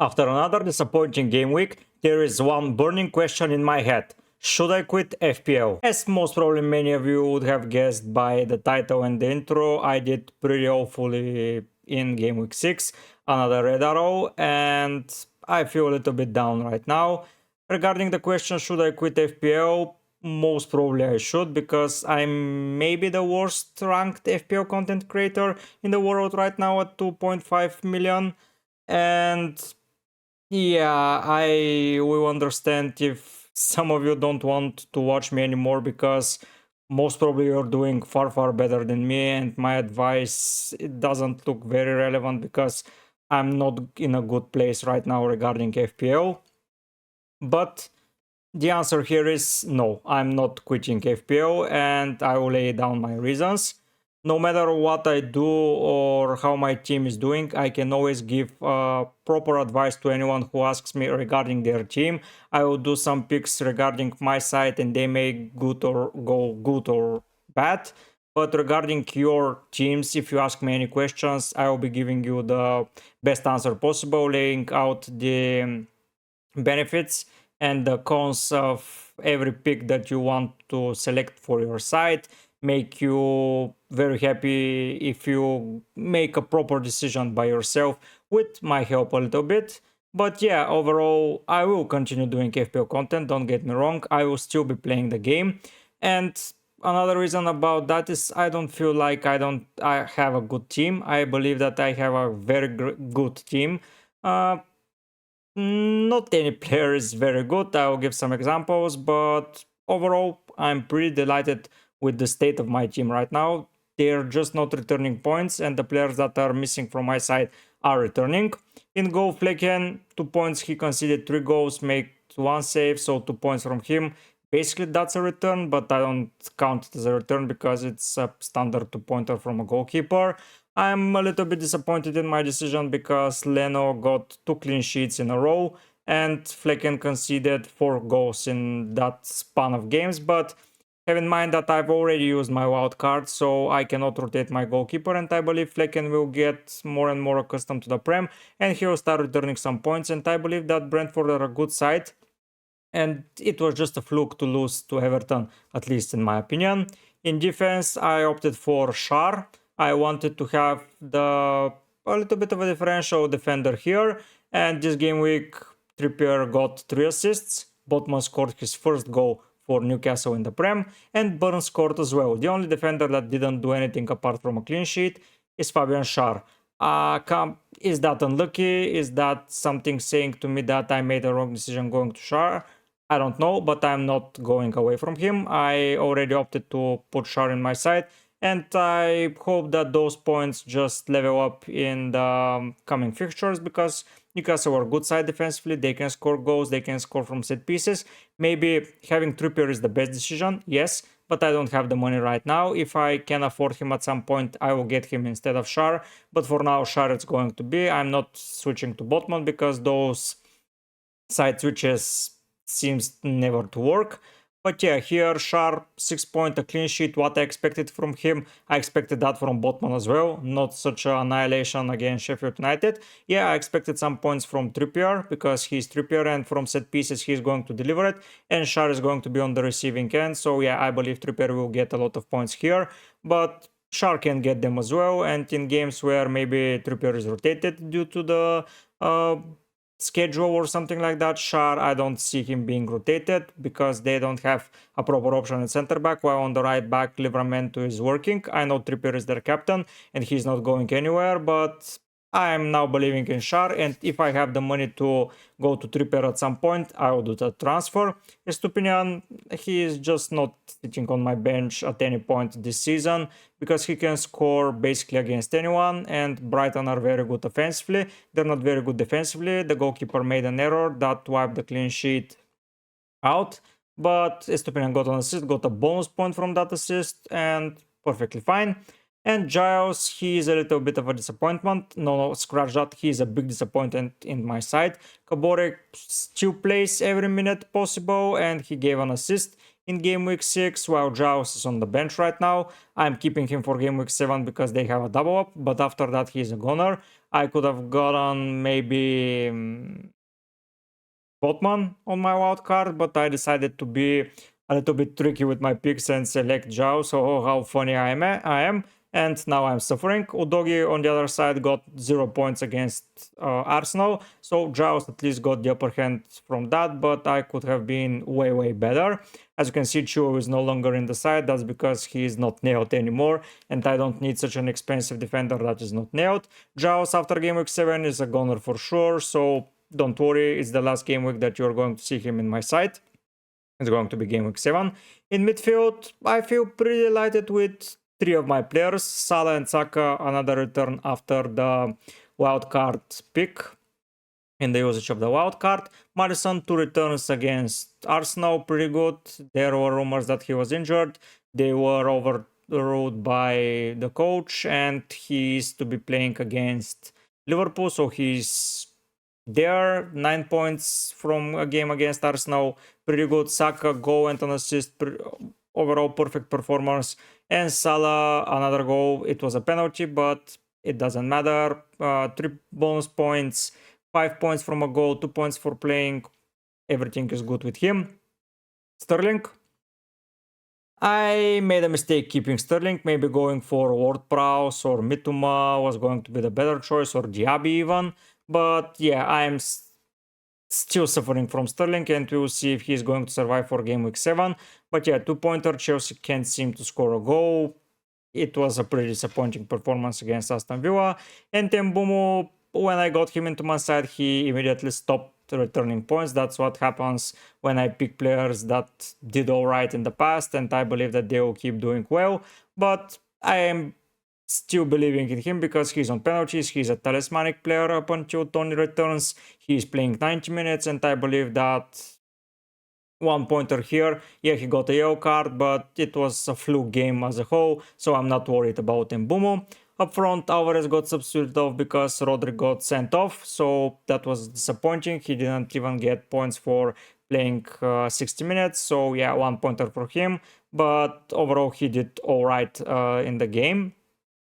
After another disappointing game week, there is one burning question in my head. Should I quit FPL? As most probably many of you would have guessed by the title and the intro, I did pretty awfully in game week 6, another red arrow, and I feel a little bit down right now. Regarding the question, should I quit FPL? Most probably I should, because I'm maybe the worst ranked FPL content creator in the world right now at 2.5 million. And yeah, I will understand if some of you don't want to watch me anymore, because most probably you're doing far better than me, and my advice, it doesn't look very relevant because I'm not in a good place right now regarding FPL. But the answer here is no, I'm not quitting FPL, and I will lay down my reasons. No matter what I do or how my team is doing, I can always give proper advice to anyone who asks me regarding their team. I will do some picks regarding my side, and they may go good or bad. But regarding your teams, if you ask me any questions, I will be giving you the best answer possible, laying out the benefits and the cons of every pick that you want to select for your site, make you very happy if you make a proper decision by yourself with my help a little bit. But yeah, overall, I will continue doing FPL content, don't get me wrong, I will still be playing the game. And another reason about that is I don't feel like I have a good team. I believe that I have a very good team. Not any player is very good, I'll give some examples, but overall I'm pretty delighted with the state of my team right now. They're just not returning points, and the players that are missing from my side are returning. In goal, Flecken, 2 points, he conceded 3 goals, made 1 save, so 2 points from him. Basically that's a return, but I don't count it as a return because it's a standard 2-pointer from a goalkeeper. I'm a little bit disappointed in my decision because Leno got 2 clean sheets in a row and Flecken conceded 4 goals in that span of games, but have in mind that I've already used my wild card, so I cannot rotate my goalkeeper, and I believe Flecken will get more and more accustomed to the Prem and he will start returning some points, and I believe that Brentford are a good side and it was just a fluke to lose to Everton, at least in my opinion. In defense, I opted for Schär. I wanted to have a little bit of a differential defender here, and this game week Trippier got 3 assists. Botman scored his first goal for Newcastle in the Prem, and Burns scored as well. The only defender that didn't do anything apart from a clean sheet is Fabian Schär. Is that unlucky? Is that something saying to me that I made a wrong decision going to Schär? I don't know, but I'm not going away from him. I already opted to put Schär in my side, and I hope that those points just level up in the coming fixtures, because Newcastle are good side defensively, they can score goals, they can score from set pieces. Maybe having Trippier is the best decision, yes, but I don't have the money right now. If I can afford him at some point, I will get him instead of Schär, but for now Schär it's going to be. I'm not switching to Botman because those side switches seems never to work. But yeah, here Schär 6 point, a clean sheet, what I expected from him. I expected that from Botman as well, not such an annihilation against Sheffield United. Yeah, I expected some points from Trippier because he's Trippier, and from set pieces he's going to deliver it, and Schär is going to be on the receiving end. So yeah, I believe Trippier will get a lot of points here, but Schär can get them as well. And in games where maybe Trippier is rotated due to the schedule or something like that, Schär, I don't see him being rotated because they don't have a proper option at center back, while on the right back Livramento is working. I know Trippier is their captain and he's not going anywhere, but I am now believing in Schär, and if I have the money to go to Trippier at some point, I will do the transfer. Estupinian, he is just not sitting on my bench at any point this season because he can score basically against anyone, and Brighton are very good offensively. They're not very good defensively. The goalkeeper made an error that wiped the clean sheet out, but Estupinian got an assist, got a bonus point from that assist, and perfectly fine. And Giles, he is a little bit of a disappointment. No, scratch that. He is a big disappointment in my side. Kabore still plays every minute possible, and he gave an assist in game week 6, while Jaws is on the bench right now. I'm keeping him for game week 7 because they have a double up, but after that he's a goner. I could have gotten maybe Botman on my wild card, but I decided to be a little bit tricky with my picks and select Zhao. So how funny I am, and now I'm suffering. Udogi on the other side got 0 points against Arsenal, so Zhao at least got the upper hand from that, but I could have been way better. As you can see, Chuo is no longer in the side. That's because he is not nailed anymore, and I don't need such an expensive defender that is not nailed. Zhao after game week 7 is a goner for sure, so don't worry, it's the last game week that you're going to see him in my side. It's going to be game week 7. In midfield, I feel pretty delighted with 3 of my players. Salah and Saka, another return after the wildcard pick in the usage of the wildcard. Maddison, 2 returns against Arsenal, pretty good. There were rumors that he was injured. They were overruled by the coach, and he's to be playing against Liverpool, so he's there. 9 points from a game against Arsenal, pretty good. Saka, goal and an assist, overall perfect performance. And Salah, another goal. It was a penalty, but it doesn't matter. 3 bonus points, 5 points from a goal, 2 points for playing. Everything is good with him. Sterling, I made a mistake keeping Sterling. Maybe going for Ward-Prowse or Mitoma was going to be the better choice, or Diaby even. But yeah, I'm still suffering from Sterling, and we'll see if he's going to survive for game week 7. But yeah, 2-pointer, Chelsea can't seem to score a goal. It was a pretty disappointing performance against Aston Villa. And Tembumo, when I got him into my side, he immediately stopped returning points. That's what happens when I pick players that did alright in the past, and I believe that they will keep doing well. But I am still believing in him because he's on penalties. He's a talismanic player up until Tony returns. He's playing 90 minutes, and I believe that 1-pointer here. Yeah, he got a yellow card, but it was a fluke game as a whole, so I'm not worried about Mbumo. Up front, Alvarez got substituted off because Rodri got sent off, so that was disappointing. He didn't even get points for playing 60 minutes, so yeah, 1-pointer for him. But overall, he did alright in the game.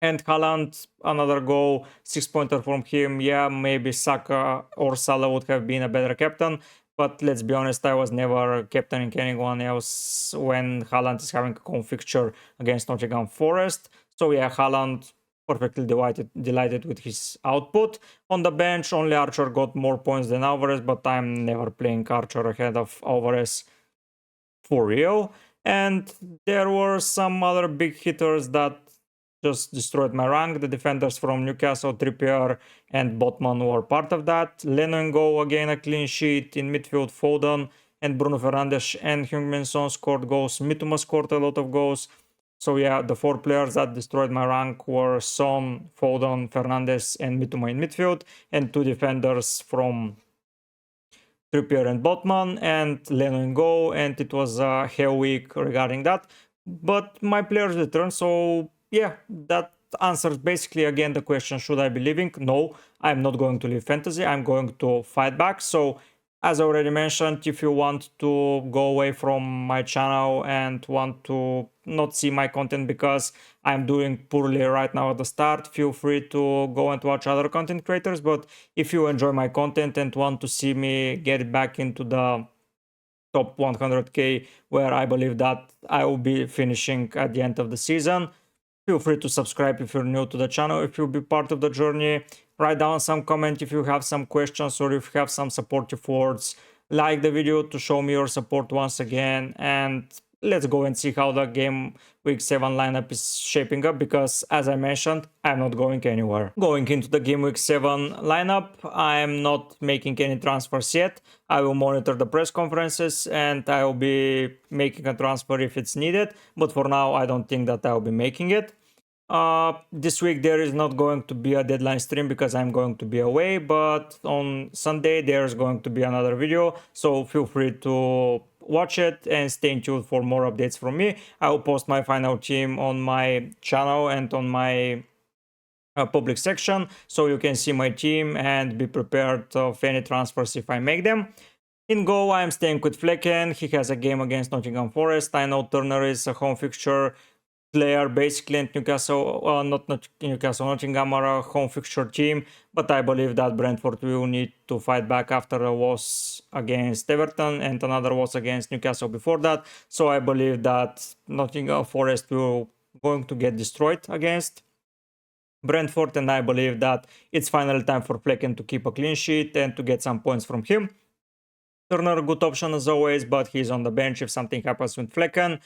And Haaland, another goal, 6-pointer from him. Yeah, maybe Saka or Salah would have been a better captain, but let's be honest, I was never captaining anyone else when Haaland is having a home fixture against Nottingham Forest. So yeah, Haaland, perfectly delighted with his output. On the bench, only Archer got more points than Alvarez, but I'm never playing Archer ahead of Alvarez for real. And there were some other big hitters that just destroyed my rank. The defenders from Newcastle, Trippier and Botman were part of that. Leno in goal, again a clean sheet. In midfield, Foden and Bruno Fernandes and Heung-min Son scored goals. Mitoma scored a lot of goals. So yeah, the 4 players that destroyed my rank were Son, Foden, Fernandes and Mitoma in midfield, and 2 defenders from Trippier and Botman, and Leno in goal, and it was a hell week regarding that. But my players returned, so yeah, that answers basically again the question, should I be leaving? No, I'm not going to leave fantasy. I'm going to fight back. So as I already mentioned, if you want to go away from my channel and want to not see my content because I'm doing poorly right now at the start, feel free to go and watch other content creators. But if you enjoy my content and want to see me get back into the top 100k, where I believe that I will be finishing at the end of the season, feel free to subscribe if you're new to the channel, if you'll be part of the journey. Write down some comment if you have some questions or if you have some supportive words. Like the video to show me your support once again, and let's go and see how the game week 7 lineup is shaping up, because as I mentioned, I'm not going anywhere. Going into the game week 7 lineup, I'm not making any transfers yet. I will monitor the press conferences and I will be making a transfer if it's needed, but for now I don't think that I will be making it. This week there is not going to be a deadline stream because I'm going to be away, but on Sunday there's going to be another video, so feel free to watch it and stay tuned for more updates from me. I will post my final team on my channel and on my public section, so you can see my team and be prepared of any transfers if I make them. In goal, I'm staying with Flecken. He has a game against Nottingham Forest. I know Turner is a home fixture player basically, and Newcastle, not Newcastle, Nottingham are a home fixture team, but I believe that Brentford will need to fight back after a loss against Everton and another loss against Newcastle before that. So I believe that Nottingham Forest will going to get destroyed against Brentford, and I believe that it's finally time for Flecken to keep a clean sheet and to get some points from him. Turner, good option as always, but he's on the bench if something happens with Flecken.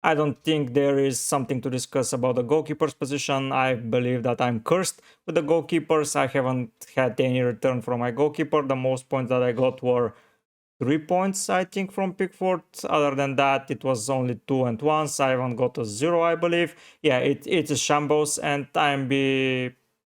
I don't think there is something to discuss about the goalkeeper's position. I believe that I'm cursed with the goalkeepers. I haven't had any return from my goalkeeper. The most points that I got were 3 points, I think, from Pickford. Other than that, it was only 2 and 1. I haven't got a 0, I believe. Yeah, it's a shambles, and I'm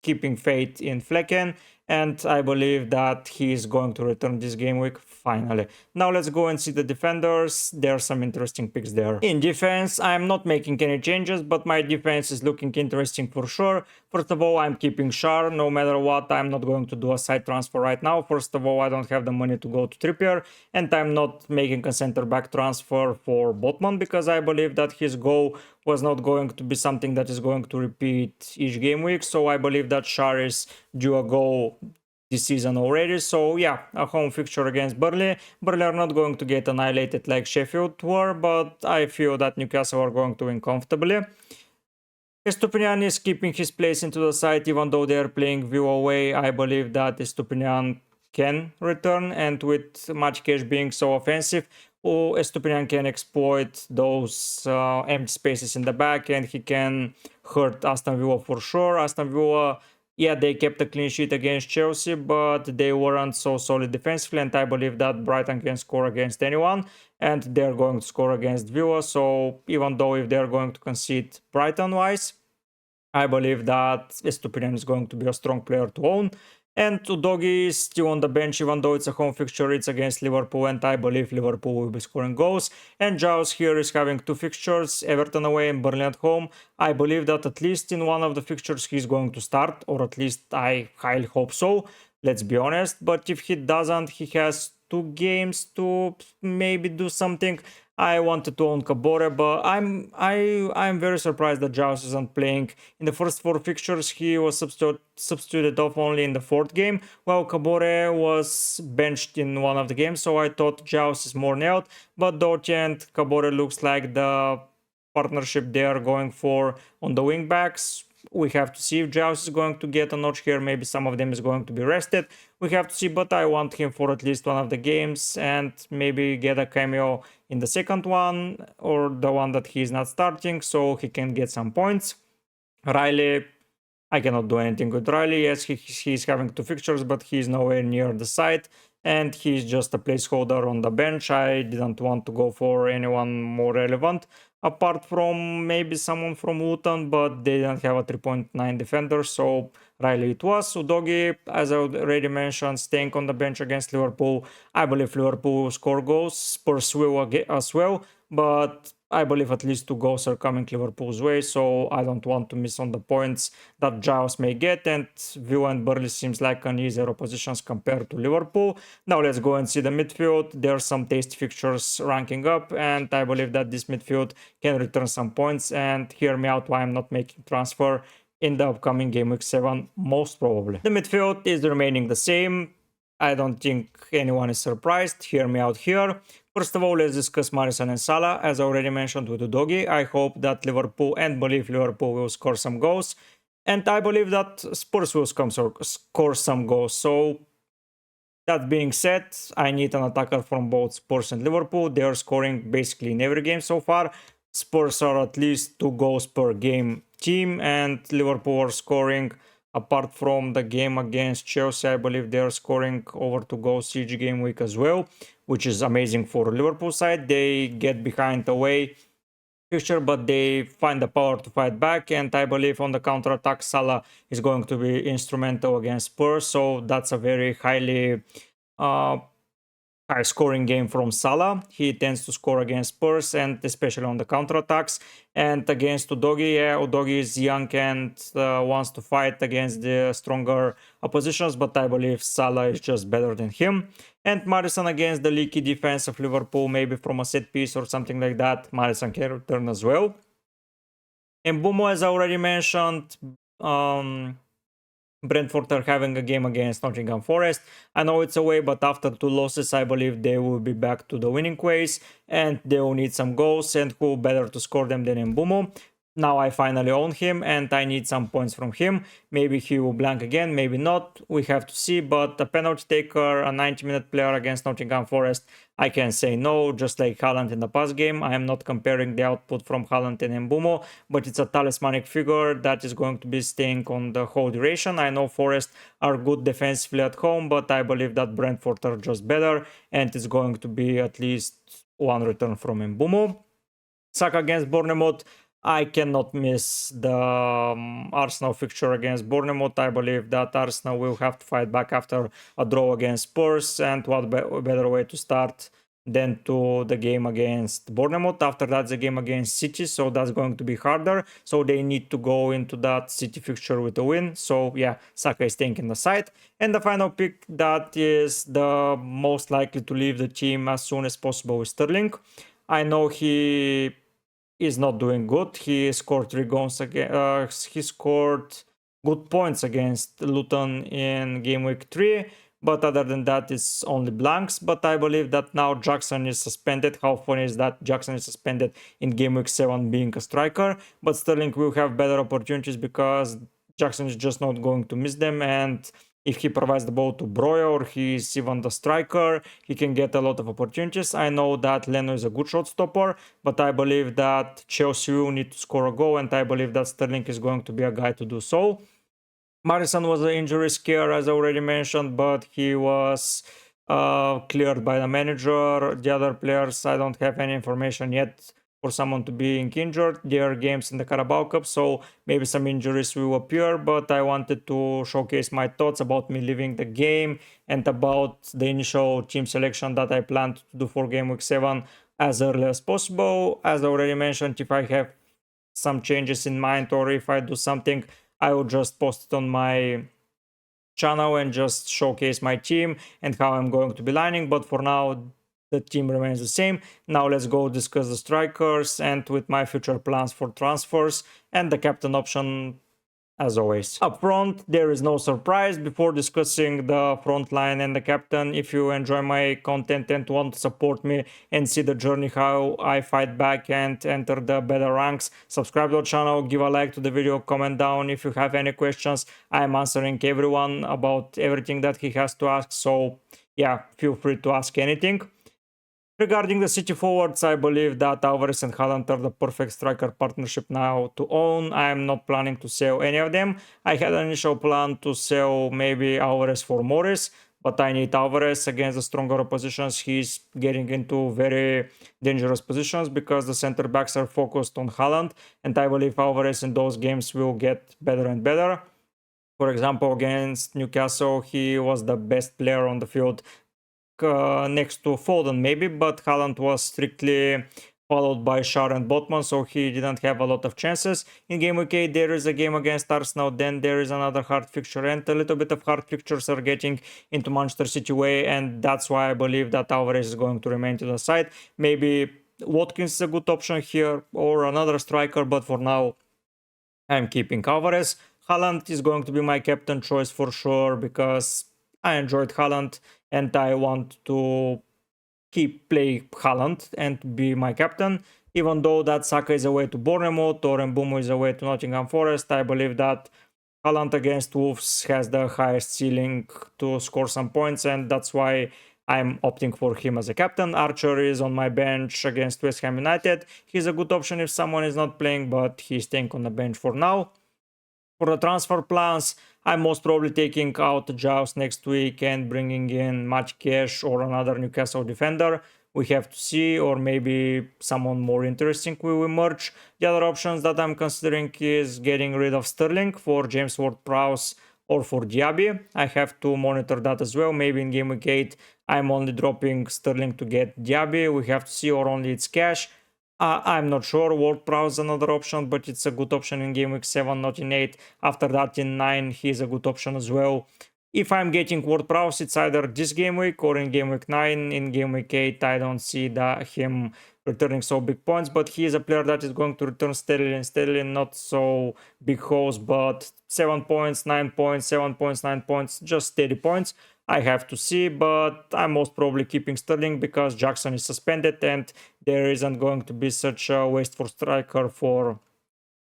keeping faith in Flecken, and I believe that he is going to return this game week finally. Now let's go and see the defenders. There are some interesting picks there. In defense, I'm not making any changes, but my defense is looking interesting for sure. First of all, I'm keeping Shar. No matter what, I'm not going to do a side transfer right now. First of all, I don't have the money to go to Trippier, and I'm not making a center back transfer for Botman because I believe that his goal was not going to be something that is going to repeat each game week. So I believe that Shar is due a goal this season already. So yeah, a home fixture against Burnley. Burnley are not going to get annihilated like Sheffield were, but I feel that Newcastle are going to win comfortably. Estupinian is keeping his place into the side even though they are playing View away. I believe that Estupinian can return, and with much cash being so offensive, Estupinian can exploit those empty spaces in the back, and he can hurt Aston Villa for sure. Aston Villa, yeah, they kept a clean sheet against Chelsea, but they weren't so solid defensively, and I believe that Brighton can score against anyone, and they're going to score against Villa. So even though if they're going to concede Brighton-wise, I believe that Estupinian is going to be a strong player to own. And Udogi is still on the bench, even though it's a home fixture, it's against Liverpool, and I believe Liverpool will be scoring goals. And Giles here is having 2 fixtures, Everton away and Burnley at home. I believe that at least in one of the fixtures he's going to start, or at least I highly hope so, let's be honest. But if he doesn't, he has 2 games to maybe do something. I wanted to own Cabore, but I'm very surprised that Giles isn't playing. In the first 4 fixtures, he was substituted off only in the 4th game, while Cabore was benched in one of the games, so I thought Giles is more nailed. But Doty and Cabore looks like the partnership they are going for on the wing backs. We have to see if Giles is going to get a notch here. Maybe some of them is going to be rested. We have to see, but I want him for at least one of the games and maybe get a cameo in the second one or the one that he's not starting so he can get some points. Riley, I cannot do anything with Riley. Yes, he's having 2 fixtures, but he's nowhere near the side, and he's just a placeholder on the bench. I didn't want to go for anyone more relevant apart from maybe someone from Luton, but they didn't have a 3.9 defender, so Riley it was. Udogi, as I already mentioned, staying on the bench against Liverpool. I believe Liverpool will score goals, Spurs will as well, but I believe at least 2 goals are coming Liverpool's way, so I don't want to miss on the points that Giles may get, and Villa and Burnley seems like an easier oppositions compared to Liverpool. Now let's go and see the midfield. There are some tasty fixtures ranking up, and I believe that this midfield can return some points, and hear me out why I'm not making transfer in the upcoming Game Week 7, most probably. The midfield is remaining the same. I don't think anyone is surprised. Hear me out here. First of all, let's discuss Maddison and Salah. As I already mentioned with Udogi, I hope that Liverpool and believe Liverpool will score some goals. And I believe that Spurs will score some goals. So that being said, I need an attacker from both Spurs and Liverpool. They are scoring basically in every game so far. Spurs are at least 2 goals per game team, and Liverpool are scoring, apart from the game against Chelsea, I believe they are scoring over 2 goals each game week as well, which is amazing for Liverpool side. They get behind away fixture, but they find the power to fight back, and I believe on the counter-attack Salah is going to be instrumental against Spurs, so that's a very highly high scoring game from Salah. He tends to score against Spurs and especially on the counterattacks. And against Udogi, yeah, Udogi is young and wants to fight against the stronger oppositions, but I believe Salah is just better than him. And Maddison against the leaky defense of Liverpool, maybe from a set piece or something like that. Maddison can return as well. And Bumo, as I already mentioned, Brentford are having a game against Nottingham Forest. I know it's away, but after 2 losses, I believe they will be back to the winning ways and they will need some goals, and who better to score them than Mbumo. Now I finally own him and I need some points from him. Maybe he will blank again, maybe not. We have to see, but a penalty taker, a 90-minute player against Nottingham Forest, I can say no, just like Haaland in the past game. I am not comparing the output from Haaland and Mbumo, but it's a talismanic figure that is going to be staying on the whole duration. I know Forest are good defensively at home, but I believe that Brentford are just better, and it's going to be at least one return from Mbumo. Saka against Bournemouth, I cannot miss the Arsenal fixture against Bournemouth. I believe that Arsenal will have to fight back after a draw against Spurs, and what better way to start than to the game against Bournemouth. After that, the game against City, so that's going to be harder. So they need to go into that City fixture with a win. So yeah, Saka is staying in the side. And the final pick that is the most likely to leave the team as soon as possible is Sterling. I know he is not doing good. He scored 3 goals again. He scored good points against Luton in Gameweek 3, but other than that, it's only blanks. But I believe that now Jackson is suspended. How funny is that Jackson is suspended in Gameweek 7 being a striker? But Sterling will have better opportunities because Jackson is just not going to miss them, and if he provides the ball to Broyo or he's even the striker, he can get a lot of opportunities. I know that Leno is a good shot stopper, but I believe that Chelsea will need to score a goal, and I believe that Sterling is going to be a guy to do so. Maddison was an injury scare, as I already mentioned, but he was cleared by the manager. The other players, I don't have any information yet for someone to be injured. There are games in the Carabao Cup, so maybe some injuries will appear, but I wanted to showcase my thoughts about me leaving the game and about the initial team selection that I planned to do for Game Week 7 as early as possible. As I already mentioned, if I have some changes in mind or if I do something, I will just post it on my channel and just showcase my team and how I'm going to be lining. But for now, the team remains the same. Now let's go discuss the strikers and with my future plans for transfers and the captain option. As always, up front, there is no surprise. Before discussing the front line and the captain, if you enjoy my content and want to support me and see the journey how I fight back and enter the better ranks, subscribe to the channel, give a like to the video, comment down if you have any questions. I'm answering everyone about everything that he has to ask, so yeah, feel free to ask anything. Regarding the City forwards, I believe that Alvarez and Haaland are the perfect striker partnership now to own. I am not planning to sell any of them. I had an initial plan to sell maybe Alvarez for Morris, but I need Alvarez against the stronger oppositions. He's getting into very dangerous positions because the center backs are focused on Haaland, and I believe Alvarez in those games will get better and better. For example, against Newcastle, he was the best player on the field next to Foden maybe, but Haaland was strictly followed by Schär and Botman, so he didn't have a lot of chances. In Game Week 8 there is a game against Arsenal, then there is another hard fixture, and a little bit of hard fixtures are getting into Manchester City way, and that's why I believe that Alvarez is going to remain to the side. Maybe Watkins is a good option here or another striker, but for now I'm keeping Alvarez. Haaland is going to be my captain choice for sure because I enjoyed Haaland and I want to keep play Haaland and be my captain. Even though that Saka is away to Bournemouth or Mbumo is away to Nottingham Forest, I believe that Haaland against Wolves has the highest ceiling to score some points, and that's why I'm opting for him as a captain. Archer is on my bench against West Ham United. He's a good option if someone is not playing, but he's staying on the bench for now. For the transfer plans, I'm most probably taking out Giles next week and bringing in Match Cash or another Newcastle defender. We have to see, or maybe someone more interesting will emerge. The other options that I'm considering is getting rid of Sterling for James Ward-Prowse or for Diaby. I have to monitor that as well. Maybe in game week 8 I'm only dropping Sterling to get Diaby. We have to see, or only it's cash. I'm not sure. Ward Prowse is another option, but it's a good option in game week 7, not in 8. After that, in 9, he's a good option as well. If I'm getting Ward Prowse, it's either this game week or in game week 9. In game week 8, I don't see him returning so big points, but he is a player that is going to return steadily. Steadily, not so big holes, but 7 points, 9 points, 7 points, 9 points, just steady points. I have to see, but I'm most probably keeping Sterling because Jackson is suspended and there isn't going to be such a waste for striker for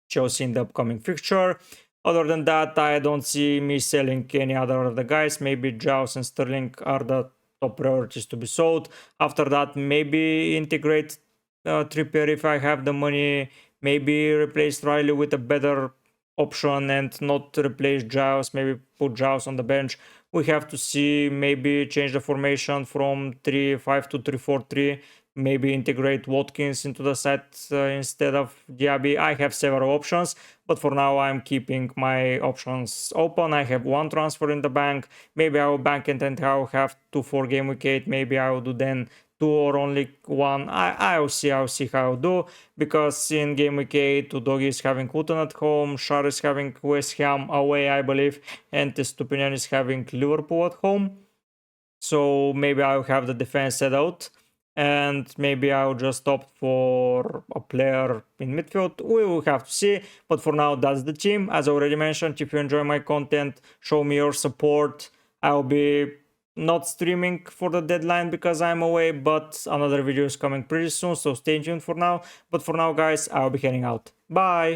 Chelsea in the upcoming fixture. Other than that, I don't see me selling any other of the guys. Maybe Giles and Sterling are the top priorities to be sold. After that, maybe integrate Trippier if I have the money. Maybe replace Riley with a better option and not replace Giles. Maybe put Giles on the bench. We have to see, maybe change the formation from 3-5 to 3-4-3. Maybe integrate Watkins into the set instead of Diaby. I have several options, but for now I'm keeping my options open. I have one transfer in the bank. Maybe I will bank it and I will have 2 for game week 8. Maybe I will do then 2 or only 1. I'll see how I'll do, because in game week 8 Udogi is having Luton at home, Shar is having West Ham away, I believe, and Estupinian is having Liverpool at home. So maybe I'll have the defense set out, and maybe I'll just opt for a player in midfield. We will have to see, but for now that's the team. As I already mentioned, if you enjoy my content, show me your support. I'll be not streaming for the deadline because I'm away, but another video is coming pretty soon, so stay tuned for now. But for now, guys, I'll be heading out. Bye!